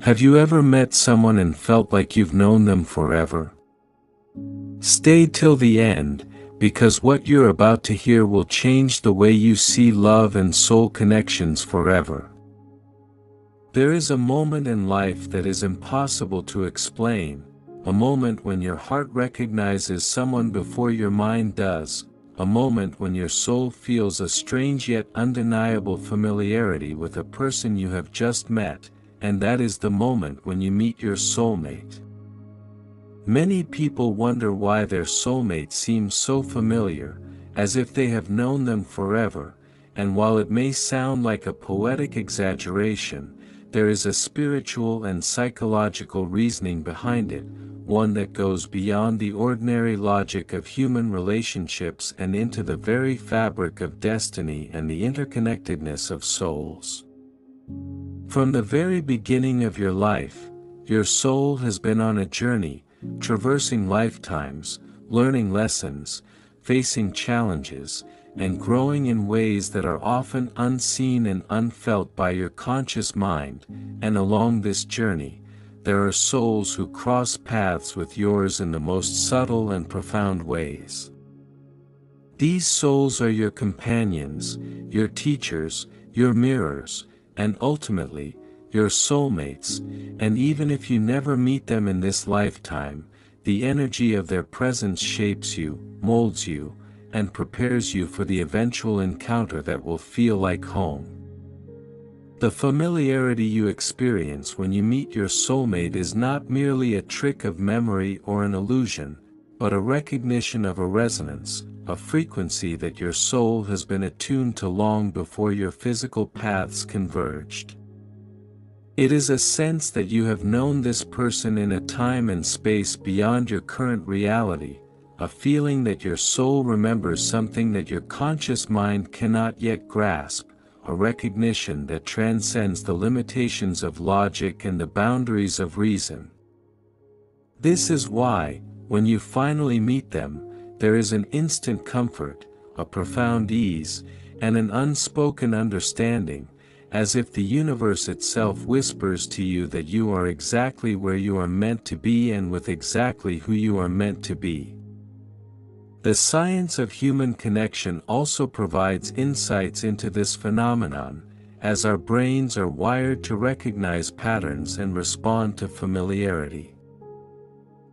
Have you ever met someone and felt like you've known them forever? Stay till the end, because what you're about to hear will change the way you see love and soul connections forever. There is a moment in life that is impossible to explain, a moment when your heart recognizes someone before your mind does, a moment when your soul feels a strange yet undeniable familiarity with a person you have just met, and that is the moment when you meet your soulmate. Many people wonder why their soulmate seems so familiar, as if they have known them forever, and while it may sound like a poetic exaggeration, there is a spiritual and psychological reasoning behind it, one that goes beyond the ordinary logic of human relationships and into the very fabric of destiny and the interconnectedness of souls. From the very beginning of your life, your soul has been on a journey, traversing lifetimes, learning lessons, facing challenges, and growing in ways that are often unseen and unfelt by your conscious mind, and along this journey, there are souls who cross paths with yours in the most subtle and profound ways. These souls are your companions, your teachers, your mirrors, and ultimately, your soulmates, and even if you never meet them in this lifetime, the energy of their presence shapes you, molds you, and prepares you for the eventual encounter that will feel like home. The familiarity you experience when you meet your soulmate is not merely a trick of memory or an illusion, but a recognition of a resonance, a frequency that your soul has been attuned to long before your physical paths converged. It is a sense that you have known this person in a time and space beyond your current reality, a feeling that your soul remembers something that your conscious mind cannot yet grasp, a recognition that transcends the limitations of logic and the boundaries of reason. This is why, when you finally meet them, there is an instant comfort, a profound ease, and an unspoken understanding, as if the universe itself whispers to you that you are exactly where you are meant to be and with exactly who you are meant to be. The science of human connection also provides insights into this phenomenon, as our brains are wired to recognize patterns and respond to familiarity.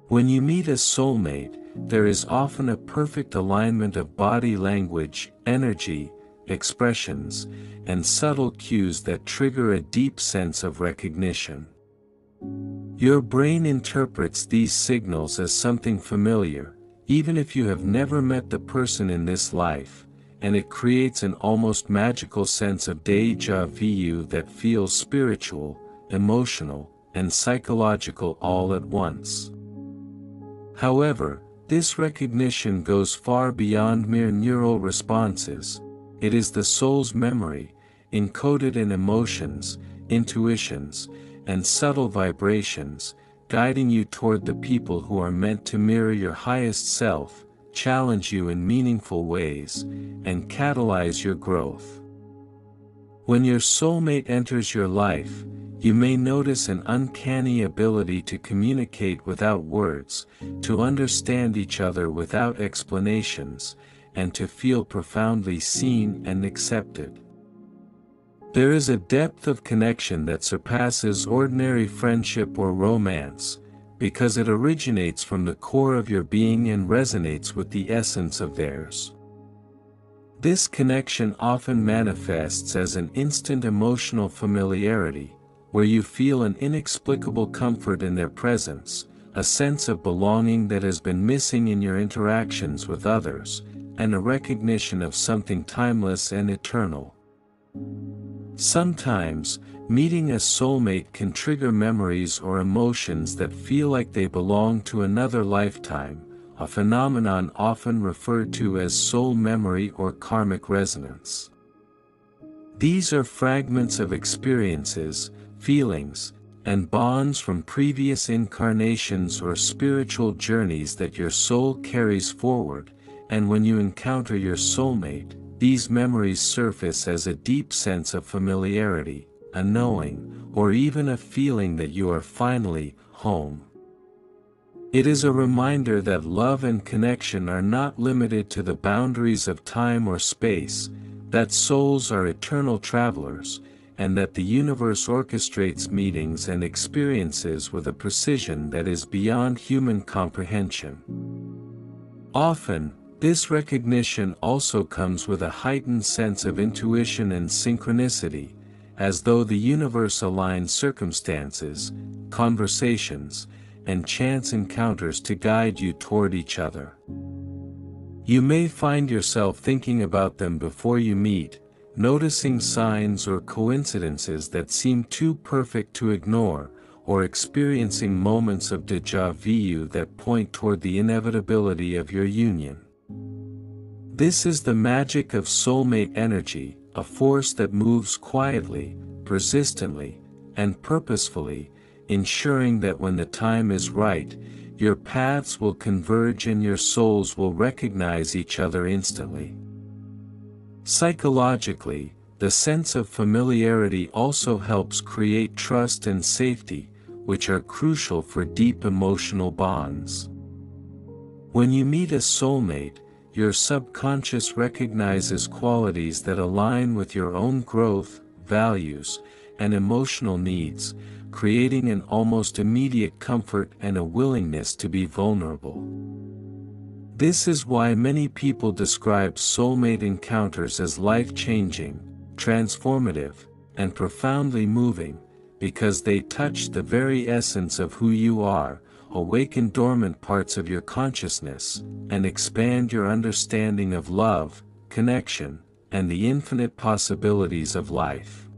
When you meet a soulmate, there is often a perfect alignment of body language, energy, expressions, and subtle cues that trigger a deep sense of recognition. Your brain interprets these signals as something familiar, even if you have never met the person in this life, and it creates an almost magical sense of déjà vu that feels spiritual, emotional, and psychological all at once. However, this recognition goes far beyond mere neural responses. It is the soul's memory, encoded in emotions, intuitions, and subtle vibrations, guiding you toward the people who are meant to mirror your highest self, challenge you in meaningful ways, and catalyze your growth. When your soulmate enters your life, you may notice an uncanny ability to communicate without words, to understand each other without explanations, and to feel profoundly seen and accepted. There is a depth of connection that surpasses ordinary friendship or romance, because it originates from the core of your being and resonates with the essence of theirs. This connection often manifests as an instant emotional familiarity, where you feel an inexplicable comfort in their presence, a sense of belonging that has been missing in your interactions with others, and a recognition of something timeless and eternal. Sometimes, meeting a soulmate can trigger memories or emotions that feel like they belong to another lifetime, a phenomenon often referred to as soul memory or karmic resonance. These are fragments of experiences, feelings, and bonds from previous incarnations or spiritual journeys that your soul carries forward, and when you encounter your soulmate, these memories surface as a deep sense of familiarity, a knowing, or even a feeling that you are finally home. It is a reminder that love and connection are not limited to the boundaries of time or space, that souls are eternal travelers, and that the universe orchestrates meetings and experiences with a precision that is beyond human comprehension. Often, this recognition also comes with a heightened sense of intuition and synchronicity, as though the universe aligns circumstances, conversations, and chance encounters to guide you toward each other. You may find yourself thinking about them before you meet, noticing signs or coincidences that seem too perfect to ignore, or experiencing moments of déjà vu that point toward the inevitability of your union. This is the magic of soulmate energy, a force that moves quietly, persistently, and purposefully, ensuring that when the time is right, your paths will converge and your souls will recognize each other instantly. Psychologically, the sense of familiarity also helps create trust and safety, which are crucial for deep emotional bonds. When you meet a soulmate, your subconscious recognizes qualities that align with your own growth, values, and emotional needs, creating an almost immediate comfort and a willingness to be vulnerable. This is why many people describe soulmate encounters as life-changing, transformative, and profoundly moving, because they touch the very essence of who you are, awaken dormant parts of your consciousness, and expand your understanding of love, connection, and the infinite possibilities of life.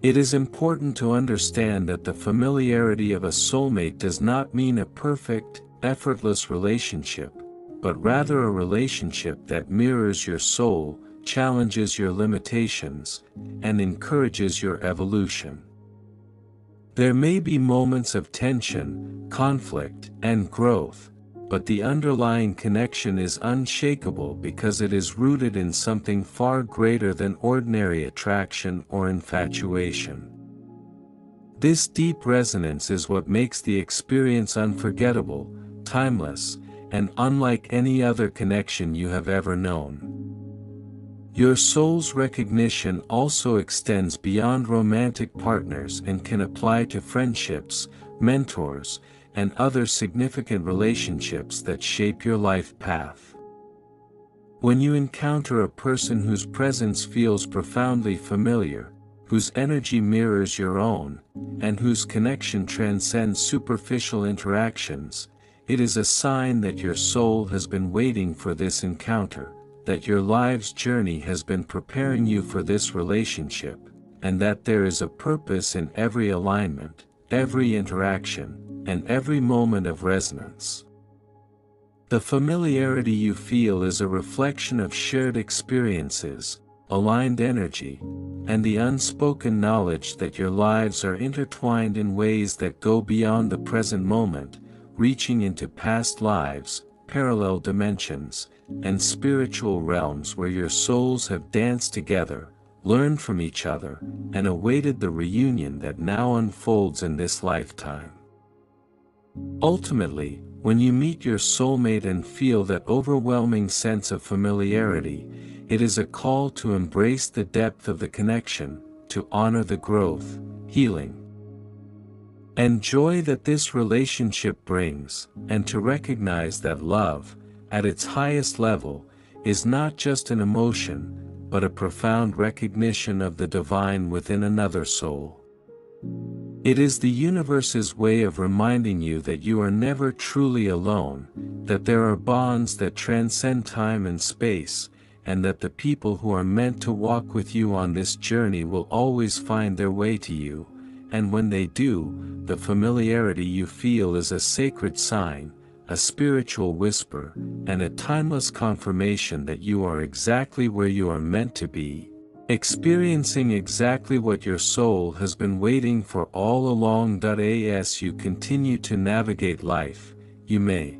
It is important to understand that the familiarity of a soulmate does not mean a perfect, effortless relationship, but rather a relationship that mirrors your soul, challenges your limitations, and encourages your evolution. There may be moments of tension, conflict, and growth, but the underlying connection is unshakable because it is rooted in something far greater than ordinary attraction or infatuation. This deep resonance is what makes the experience unforgettable, timeless, and unlike any other connection you have ever known. Your soul's recognition also extends beyond romantic partners and can apply to friendships, mentors, and other significant relationships that shape your life path. When you encounter a person whose presence feels profoundly familiar, whose energy mirrors your own, and whose connection transcends superficial interactions, it is a sign that your soul has been waiting for this encounter, that your life's journey has been preparing you for this relationship, and that there is a purpose in every alignment, every interaction, and every moment of resonance. The familiarity you feel is a reflection of shared experiences, aligned energy, and the unspoken knowledge that your lives are intertwined in ways that go beyond the present moment, reaching into past lives, parallel dimensions, and spiritual realms where your souls have danced together, learned from each other, and awaited the reunion that now unfolds in this lifetime. Ultimately, when you meet your soulmate and feel that overwhelming sense of familiarity, it is a call to embrace the depth of the connection, to honor the growth, healing, and joy that this relationship brings, and to recognize that love, at its highest level, is not just an emotion, but a profound recognition of the divine within another soul. It is the universe's way of reminding you that you are never truly alone, that there are bonds that transcend time and space, and that the people who are meant to walk with you on this journey will always find their way to you, and when they do, the familiarity you feel is a sacred sign, a spiritual whisper, and a timeless confirmation that you are exactly where you are meant to be, experiencing exactly what your soul has been waiting for all along. As you continue to navigate life, you may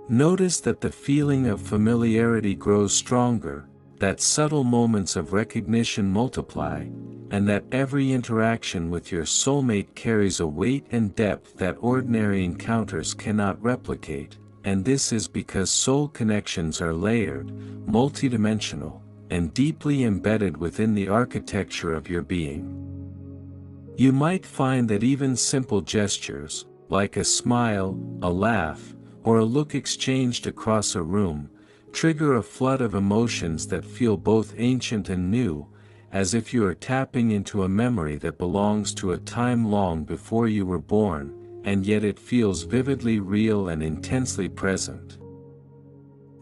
notice that the feeling of familiarity grows stronger, that subtle moments of recognition multiply, and that every interaction with your soulmate carries a weight and depth that ordinary encounters cannot replicate, and this is because soul connections are layered, multidimensional, and deeply embedded within the architecture of your being. You might find that even simple gestures, like a smile, a laugh, or a look exchanged across a room, trigger a flood of emotions that feel both ancient and new, as if you are tapping into a memory that belongs to a time long before you were born, and yet it feels vividly real and intensely present.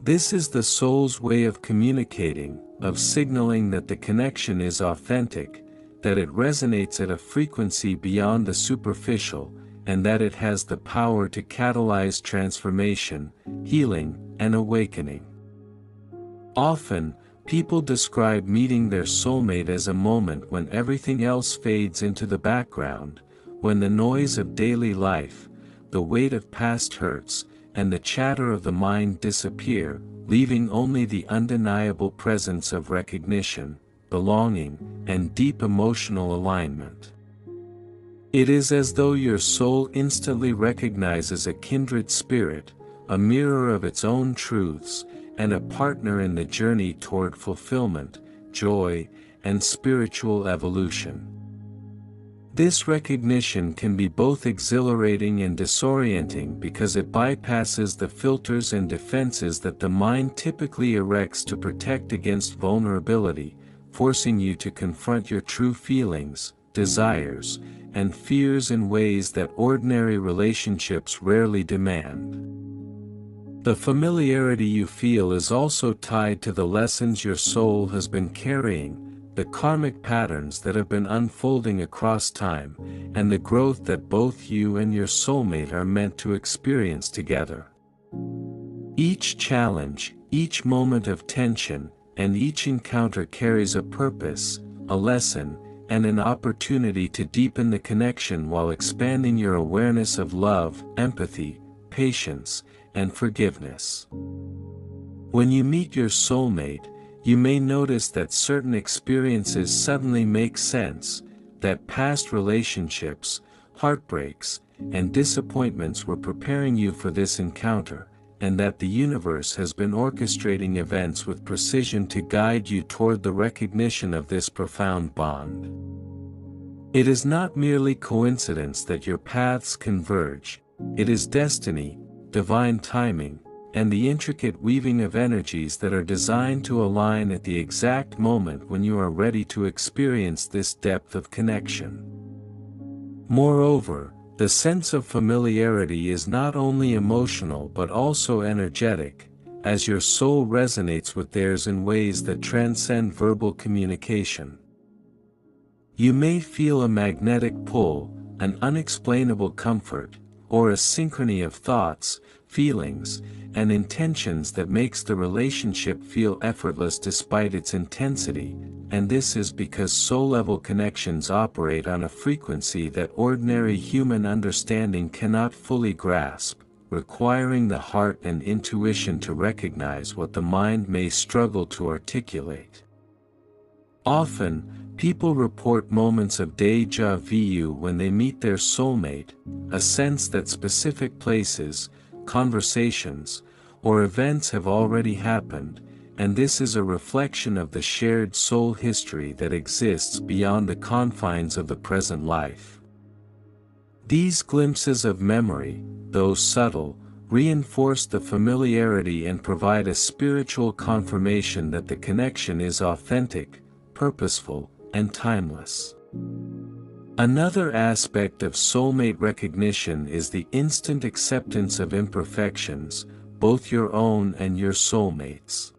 This is the soul's way of communicating, of signaling that the connection is authentic, that it resonates at a frequency beyond the superficial, and that it has the power to catalyze transformation, healing, and awakening. Often, people describe meeting their soulmate as a moment when everything else fades into the background, when the noise of daily life, the weight of past hurts, and the chatter of the mind disappear, leaving only the undeniable presence of recognition, belonging, and deep emotional alignment. It is as though your soul instantly recognizes a kindred spirit, a mirror of its own truths, and a partner in the journey toward fulfillment, joy, and spiritual evolution. This recognition can be both exhilarating and disorienting because it bypasses the filters and defenses that the mind typically erects to protect against vulnerability, forcing you to confront your true feelings, desires, and fears in ways that ordinary relationships rarely demand. The familiarity you feel is also tied to the lessons your soul has been carrying, the karmic patterns that have been unfolding across time, and the growth that both you and your soulmate are meant to experience together. Each challenge, each moment of tension, and each encounter carries a purpose, a lesson, and an opportunity to deepen the connection while expanding your awareness of love, empathy, patience, and forgiveness. When you meet your soulmate, you may notice that certain experiences suddenly make sense, that past relationships, heartbreaks, and disappointments were preparing you for this encounter, and that the universe has been orchestrating events with precision to guide you toward the recognition of this profound bond. It is not merely coincidence that your paths converge, it is destiny, divine timing, and the intricate weaving of energies that are designed to align at the exact moment when you are ready to experience this depth of connection. Moreover, the sense of familiarity is not only emotional but also energetic, as your soul resonates with theirs in ways that transcend verbal communication. You may feel a magnetic pull, an unexplainable comfort, or a synchrony of thoughts, feelings, and intentions that makes the relationship feel effortless despite its intensity, and this is because soul-level connections operate on a frequency that ordinary human understanding cannot fully grasp, requiring the heart and intuition to recognize what the mind may struggle to articulate. Often, people report moments of déjà vu when they meet their soulmate, a sense that specific places, conversations, or events have already happened, and this is a reflection of the shared soul history that exists beyond the confines of the present life. These glimpses of memory, though subtle, reinforce the familiarity and provide a spiritual confirmation that the connection is authentic, purposeful, and timeless. Another aspect of soulmate recognition is the instant acceptance of imperfections, both your own and your soulmate's.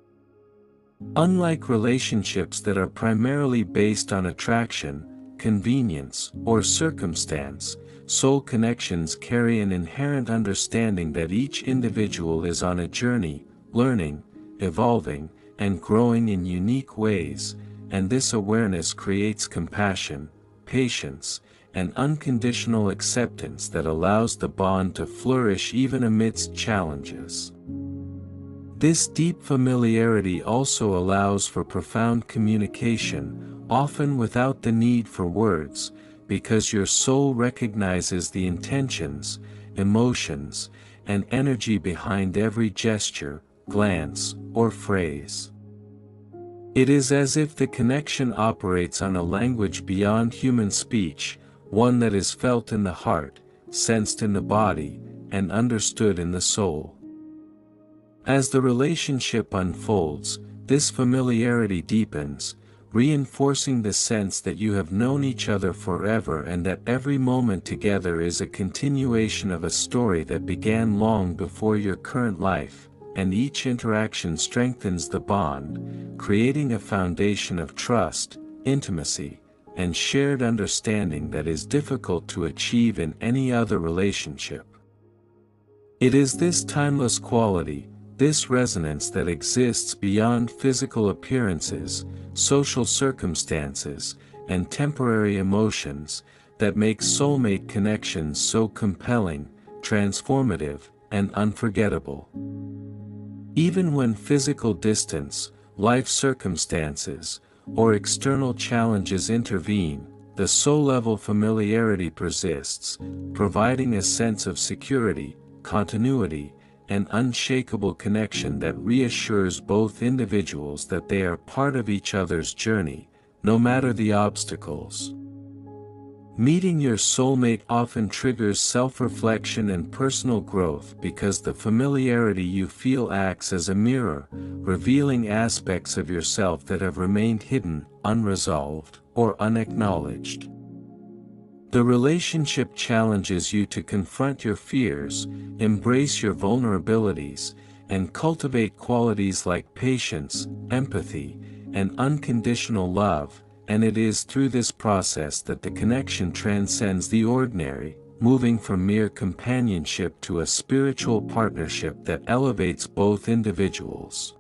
Unlike relationships that are primarily based on attraction, convenience, or circumstance, soul connections carry an inherent understanding that each individual is on a journey, learning, evolving, and growing in unique ways, and this awareness creates compassion, patience, and unconditional acceptance that allows the bond to flourish even amidst challenges. This deep familiarity also allows for profound communication, often without the need for words, because your soul recognizes the intentions, emotions, and energy behind every gesture, glance, or phrase. It is as if the connection operates on a language beyond human speech, one that is felt in the heart, sensed in the body, and understood in the soul. As the relationship unfolds, this familiarity deepens, reinforcing the sense that you have known each other forever and that every moment together is a continuation of a story that began long before your current life, and each interaction strengthens the bond, creating a foundation of trust, intimacy, and shared understanding that is difficult to achieve in any other relationship. It is this timeless quality, this resonance that exists beyond physical appearances, social circumstances, and temporary emotions, that makes soulmate connections so compelling, transformative, and unforgettable. Even when physical distance, life circumstances, or external challenges intervene, the soul-level familiarity persists, providing a sense of security, continuity, an unshakable connection that reassures both individuals that they are part of each other's journey, no matter the obstacles. Meeting your soulmate often triggers self-reflection and personal growth because the familiarity you feel acts as a mirror, revealing aspects of yourself that have remained hidden, unresolved, or unacknowledged. The relationship challenges you to confront your fears, embrace your vulnerabilities, and cultivate qualities like patience, empathy, and unconditional love, and it is through this process that the connection transcends the ordinary, moving from mere companionship to a spiritual partnership that elevates both individuals.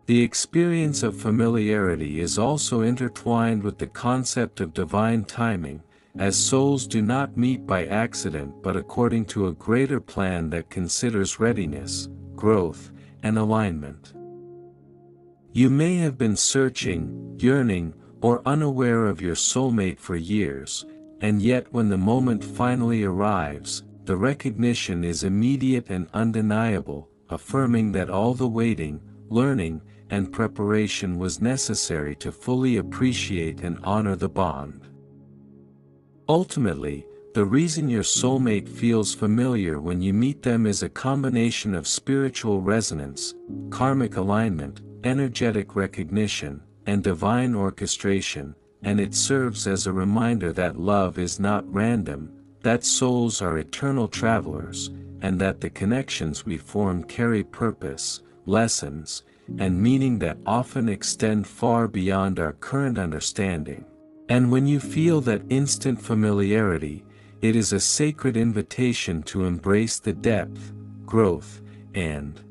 The experience of familiarity is also intertwined with the concept of divine timing, as souls do not meet by accident but according to a greater plan that considers readiness, growth, and alignment. You may have been searching, yearning, or unaware of your soulmate for years, and yet when the moment finally arrives, the recognition is immediate and undeniable, affirming that all the waiting, learning, and preparation was necessary to fully appreciate and honor the bond. Ultimately, the reason your soulmate feels familiar when you meet them is a combination of spiritual resonance, karmic alignment, energetic recognition, and divine orchestration, and it serves as a reminder that love is not random, that souls are eternal travelers, and that the connections we form carry purpose, lessons, and meaning that often extend far beyond our current understanding. And when you feel that instant familiarity, it is a sacred invitation to embrace the depth, growth, and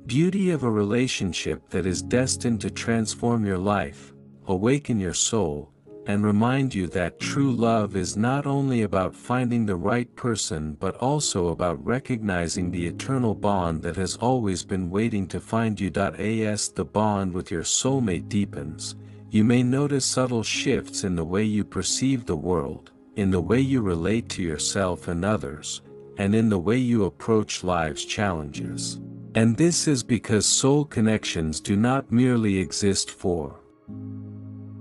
beauty of a relationship that is destined to transform your life, awaken your soul, and remind you that true love is not only about finding the right person but also about recognizing the eternal bond that has always been waiting to find you. As the bond with your soulmate deepens, you may notice subtle shifts in the way you perceive the world, in the way you relate to yourself and others, and in the way you approach life's challenges. And this is because soul connections do not merely exist for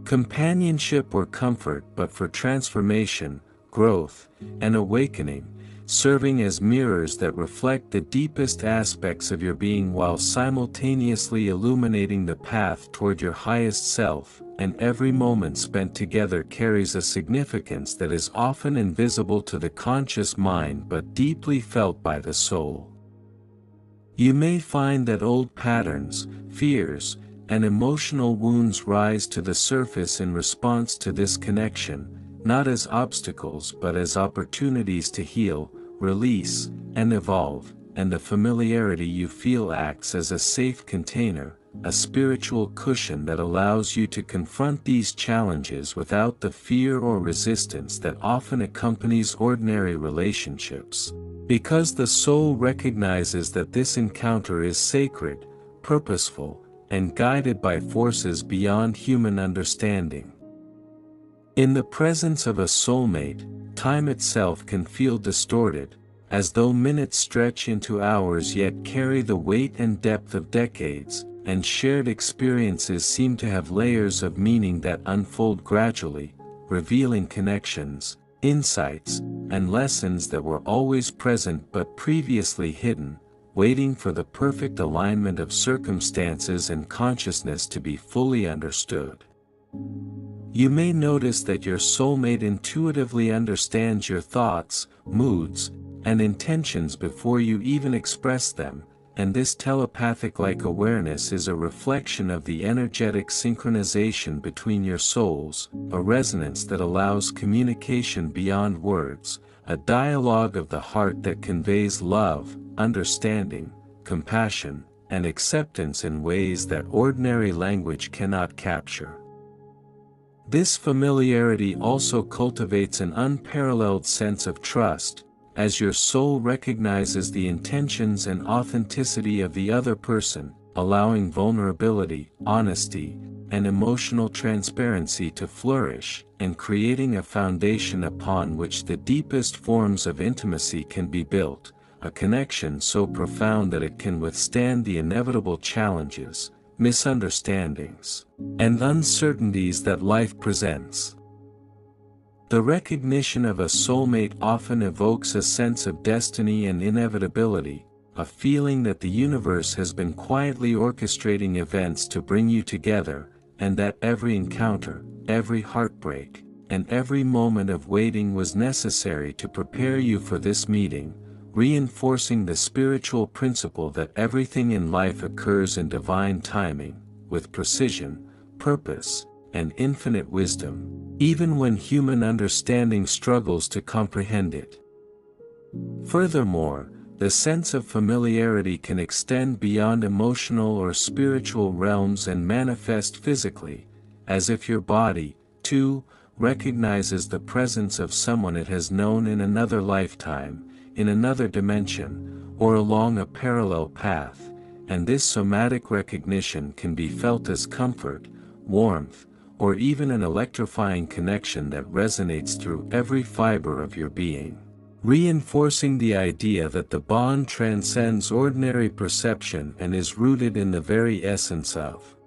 companionship or comfort but for transformation, growth, and awakening, serving as mirrors that reflect the deepest aspects of your being while simultaneously illuminating the path toward your highest self, and every moment spent together carries a significance that is often invisible to the conscious mind but deeply felt by the soul. You may find that old patterns, fears, and emotional wounds rise to the surface in response to this connection, not as obstacles but as opportunities to heal, release, and evolve, and the familiarity you feel acts as a safe container, a spiritual cushion that allows you to confront these challenges without the fear or resistance that often accompanies ordinary relationships. Because the soul recognizes that this encounter is sacred, purposeful, and guided by forces beyond human understanding. In the presence of a soulmate, time itself can feel distorted, as though minutes stretch into hours yet carry the weight and depth of decades, and shared experiences seem to have layers of meaning that unfold gradually, revealing connections, insights, and lessons that were always present but previously hidden, waiting for the perfect alignment of circumstances and consciousness to be fully understood. You may notice that your soulmate intuitively understands your thoughts, moods, and intentions before you even express them, and this telepathic-like awareness is a reflection of the energetic synchronization between your souls, a resonance that allows communication beyond words, a dialogue of the heart that conveys love, understanding, compassion, and acceptance in ways that ordinary language cannot capture. This familiarity also cultivates an unparalleled sense of trust, as your soul recognizes the intentions and authenticity of the other person, allowing vulnerability, honesty, and emotional transparency to flourish, and creating a foundation upon which the deepest forms of intimacy can be built, a connection so profound that it can withstand the inevitable challenges, misunderstandings, and uncertainties that life presents. The recognition of a soulmate often evokes a sense of destiny and inevitability, a feeling that the universe has been quietly orchestrating events to bring you together, and that every encounter, every heartbreak, and every moment of waiting was necessary to prepare you for this meeting, reinforcing the spiritual principle that everything in life occurs in divine timing, with precision, purpose, and infinite wisdom, even when human understanding struggles to comprehend it. Furthermore, the sense of familiarity can extend beyond emotional or spiritual realms and manifest physically, as if your body, too, recognizes the presence of someone it has known in another lifetime, in another dimension, or along a parallel path, and this somatic recognition can be felt as comfort, warmth, or even an electrifying connection that resonates through every fiber of your being, reinforcing the idea that the bond transcends ordinary perception and is rooted in the very essence of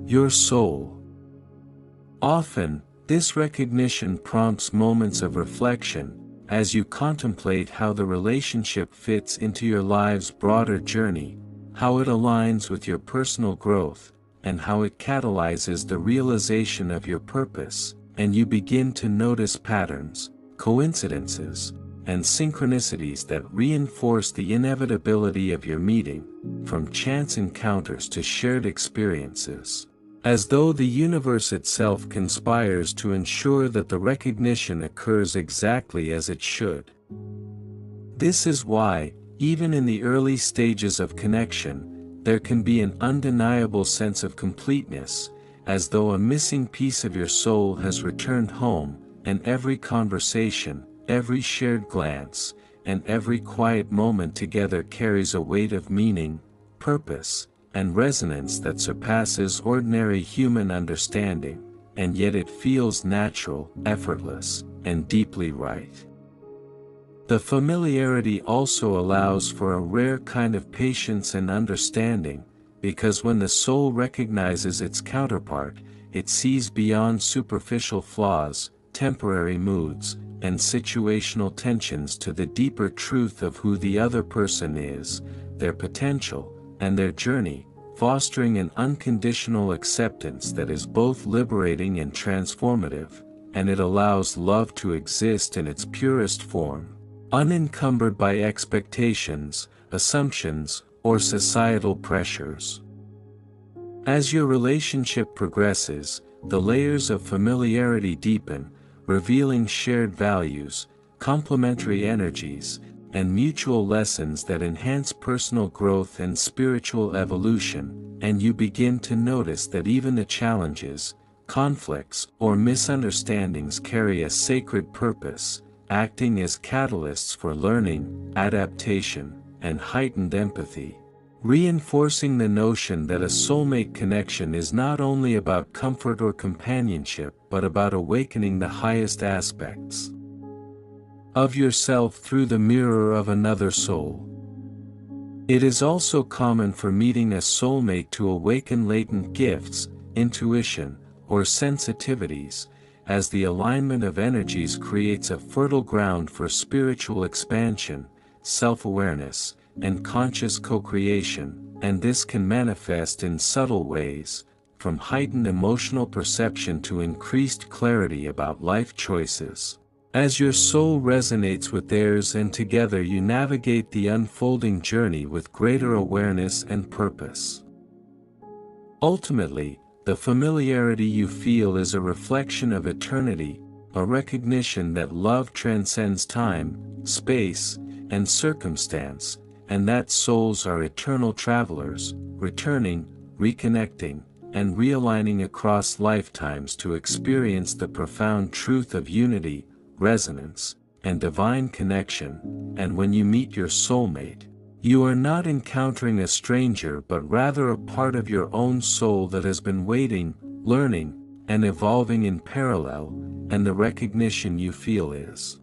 your soul. Often, this recognition prompts moments of reflection, as you contemplate how the relationship fits into your life's broader journey, how it aligns with your personal growth, and how it catalyzes the realization of your purpose, and you begin to notice patterns, coincidences, and synchronicities that reinforce the inevitability of your meeting, from chance encounters to shared experiences, as though the universe itself conspires to ensure that the recognition occurs exactly as it should. This is why, even in the early stages of connection, there can be an undeniable sense of completeness, as though a missing piece of your soul has returned home, and every conversation, every shared glance, and every quiet moment together carries a weight of meaning, purpose, and resonance that surpasses ordinary human understanding, and yet it feels natural, effortless, and deeply right. The familiarity also allows for a rare kind of patience and understanding, because when the soul recognizes its counterpart, it sees beyond superficial flaws, temporary moods, and situational tensions to the deeper truth of who the other person is, their potential, and their journey, fostering an unconditional acceptance that is both liberating and transformative, and it allows love to exist in its purest form, unencumbered by expectations, assumptions, or societal pressures. As your relationship progresses, the layers of familiarity deepen, revealing shared values, complementary energies, and mutual lessons that enhance personal growth and spiritual evolution, and you begin to notice that even the challenges, conflicts, or misunderstandings carry a sacred purpose, acting as catalysts for learning, adaptation, and heightened empathy, reinforcing the notion that a soulmate connection is not only about comfort or companionship but about awakening the highest aspects of yourself through the mirror of another soul. It is also common for meeting a soulmate to awaken latent gifts, intuition, or sensitivities, as the alignment of energies creates a fertile ground for spiritual expansion, self-awareness, and conscious co-creation, and this can manifest in subtle ways, from heightened emotional perception to increased clarity about life choices, as your soul resonates with theirs, and together you navigate the unfolding journey with greater awareness and purpose. Ultimately, the familiarity you feel is a reflection of eternity, a recognition that love transcends time, space, and circumstance, and that souls are eternal travelers, returning, reconnecting, and realigning across lifetimes to experience the profound truth of unity, resonance, and divine connection. And when you meet your soulmate, you are not encountering a stranger but rather a part of your own soul that has been waiting, learning, and evolving in parallel, and the recognition you feel is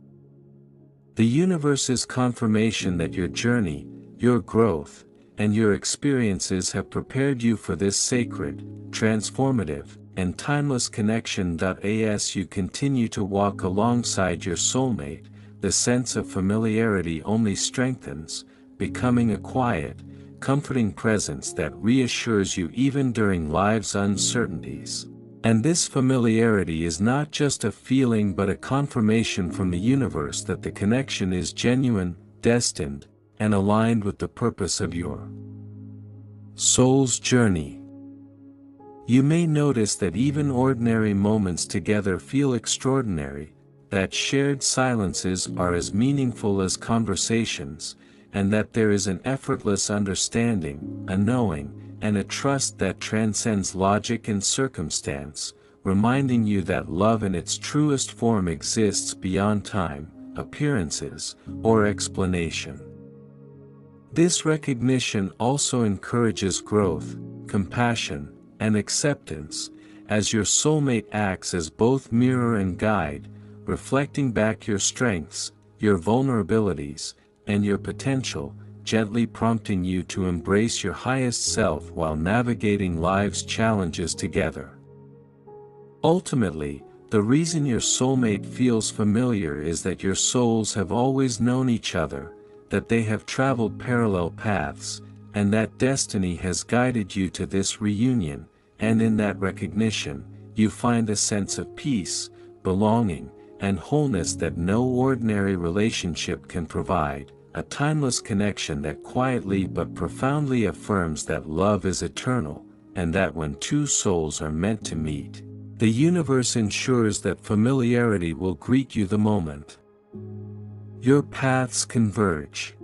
the universe's confirmation that your journey, your growth, and your experiences have prepared you for this sacred, transformative, and timeless connection. As you continue to walk alongside your soulmate, the sense of familiarity only strengthens, becoming a quiet, comforting presence that reassures you even during life's uncertainties. And this familiarity is not just a feeling but a confirmation from the universe that the connection is genuine, destined, and aligned with the purpose of your soul's journey. You may notice that even ordinary moments together feel extraordinary, that shared silences are as meaningful as conversations, and that there is an effortless understanding, a knowing, and a trust that transcends logic and circumstance, reminding you that love in its truest form exists beyond time, appearances, or explanation. This recognition also encourages growth, compassion, and acceptance, as your soulmate acts as both mirror and guide, reflecting back your strengths, your vulnerabilities, and your potential, gently prompting you to embrace your highest self while navigating life's challenges together. Ultimately, the reason your soulmate feels familiar is that your souls have always known each other, that they have traveled parallel paths, and that destiny has guided you to this reunion, and in that recognition, you find a sense of peace, belonging, and wholeness that no ordinary relationship can provide, a timeless connection that quietly but profoundly affirms that love is eternal, and that when two souls are meant to meet, the universe ensures that familiarity will greet you the moment your paths converge.